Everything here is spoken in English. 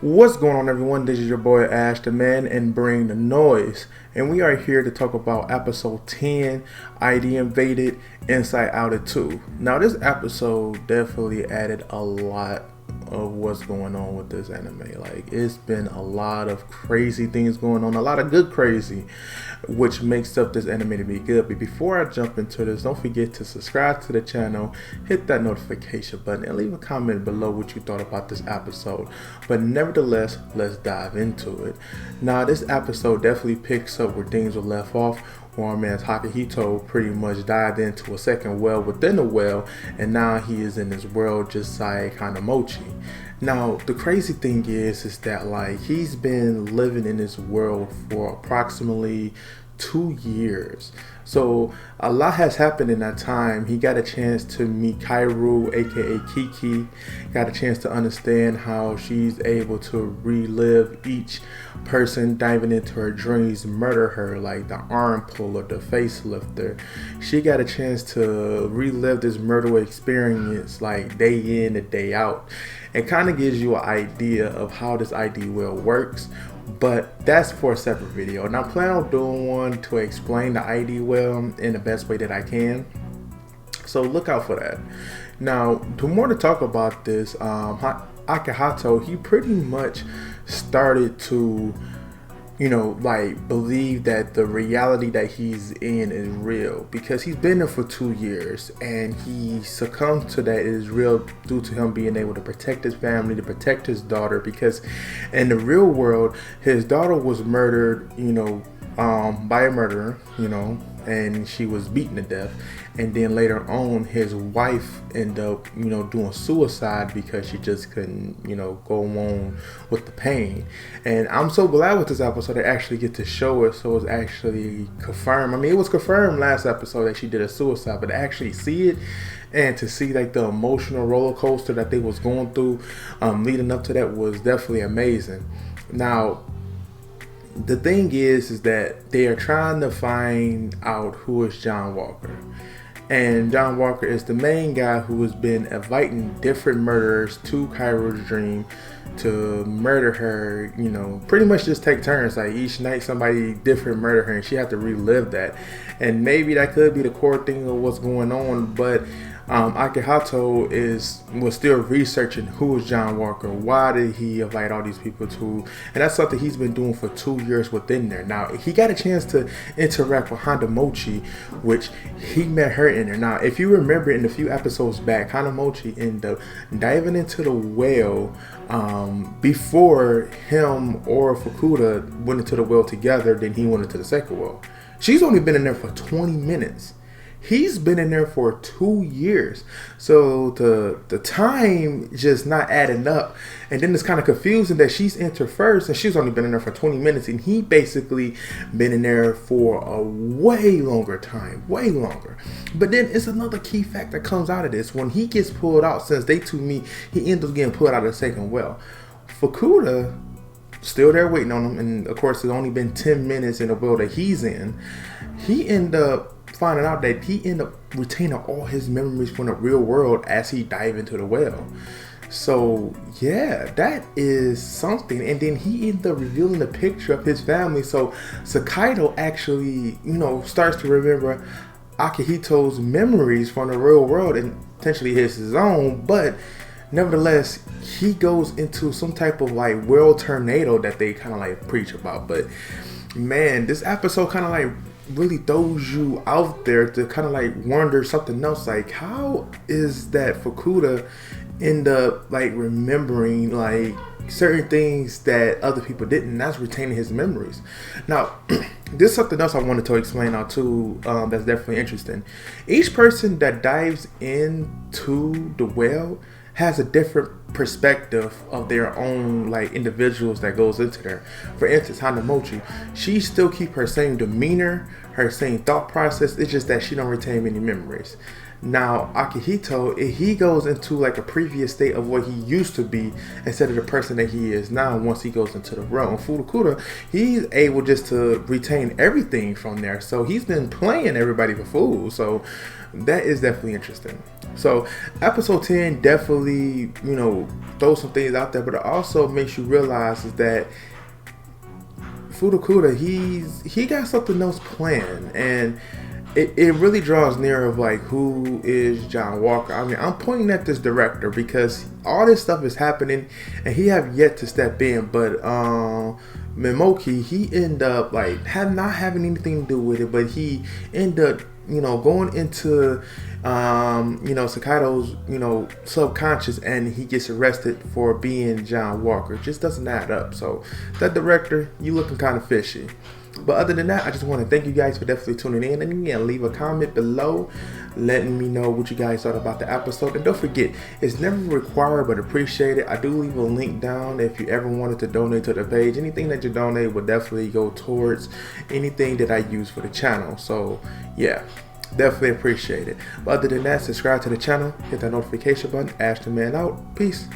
What's going on, everyone? This is your boy AshTheMan and Bring the Noise, and we are here to talk about episode 10, ID Invaded, Inside Outed 2. Now, this episode definitely added a lot of what's going on with this anime. Like, it's been a lot of crazy things going on, a lot of good crazy, which makes up this anime to be good. But before I jump into this, don't forget to subscribe to the channel, hit that notification button, and leave a comment below what you thought about this episode. But nevertheless, let's dive into it. Now, this episode definitely picks up where things were left off, where our man Takahito pretty much dived into a second well within the well, and now he is in this world just like Hanamochi. Now, the crazy thing is that like he's been living in this world for approximately 2 years. So a lot has happened in that time. He got a chance to meet Kairu, aka Kiki, got a chance to understand how she's able to relive each person diving into her dreams, murder her, like the arm puller, the facelifter. She got a chance to relive this murder experience like day in and day out. It kind of gives you an idea of how this ID well works, but that's for a separate video, and I plan on doing one to explain the ID well in the best way that I can, so look out for that. Now, to talk about this, Akihito, he pretty much started to like believe that the reality that he's in is real, because he's been there for 2 years and he succumbed to that. It is real due to him being able to protect his family, to protect his daughter, because in the real world his daughter was murdered, by a murderer, and she was beaten to death. And then later on, his wife ended up, doing suicide because she just couldn't, go on with the pain. And I'm so glad with this episode they actually get to show it, so it's actually confirmed. I mean, it was confirmed last episode that she did a suicide, but to actually see it and to see like the emotional roller coaster that they was going through leading up to that was definitely amazing. Now, the thing is that they are trying to find out who is John Walker. And John Walker is the main guy who has been inviting different murderers to Kairu's dream to murder her, pretty much just take turns. Like each night somebody different murder her and she had to relive that. And maybe that could be the core thing of what's going on, but Akihito was still researching who is John Walker, why did he invite all these people to, and that's something he's been doing for 2 years within there. Now, he got a chance to interact with Hanamochi, which he met her in there. Now, if you remember in a few episodes back, Hanamochi ended up diving into the well before him or Fukuda went into the well together. Then he went into the second well. She's only been in there for 20 minutes. He's been in there for 2 years. So the time just not adding up. And then it's kind of confusing that she's entered first and she's only been in there for 20 minutes. And he basically been in there for a way longer time. Way longer. But then it's another key fact that comes out of this. When he gets pulled out, since they two meet, he ends up getting pulled out of the second well. Fukuda still there waiting on him. And of course, it's only been 10 minutes in the well that he's in. He ended up finding out that he ended up retaining all his memories from the real world as he dive into the well. So yeah, that is something. And then he ended up revealing a picture of his family. So Sakaido actually, starts to remember Akihito's memories from the real world and potentially his own, but nevertheless, he goes into some type of like world tornado that they kind of like preach about. But man, this episode kind of like really throws you out there to kind of like wonder something else, like how is that Fukuda end up like remembering like certain things that other people didn't, and that's retaining his memories. Now there's something else I wanted to explain out too, that's definitely interesting. Each person that dives into the well has a different perspective of their own like individuals that goes into there. For instance, Hanamochi, she still keep her same demeanor, her same thought process. It's just that she don't retain any memories. Now Akihito, he goes into like a previous state of what he used to be instead of the person that he is now once he goes into the realm. Furukuda, he's able just to retain everything from there. So he's been playing everybody for fools. So that is definitely interesting. So episode 10 definitely, you know, throws some things out there, but it also makes you realize is that Furukuda, he got something else planned, and it really draws near of like who is John Walker. I mean, I'm pointing at this director because all this stuff is happening and he have yet to step in, but Memoki, he ended up like not having anything to do with it, but he ended up, you know, going into you know, Sakato's, you know, subconscious, and he gets arrested for being John Walker. It just doesn't add up. So that director, you looking kind of fishy. But other than that, I just want to thank you guys for definitely tuning in, and again, leave a comment below letting me know what you guys thought about the episode. And don't forget, it's never required but appreciated. I do leave a link down if you ever wanted to donate to the page. Anything that you donate will definitely go towards anything that I use for the channel. So yeah, definitely appreciate it. But other than that, subscribe to the channel, hit that notification button. AshTheMan out. Peace.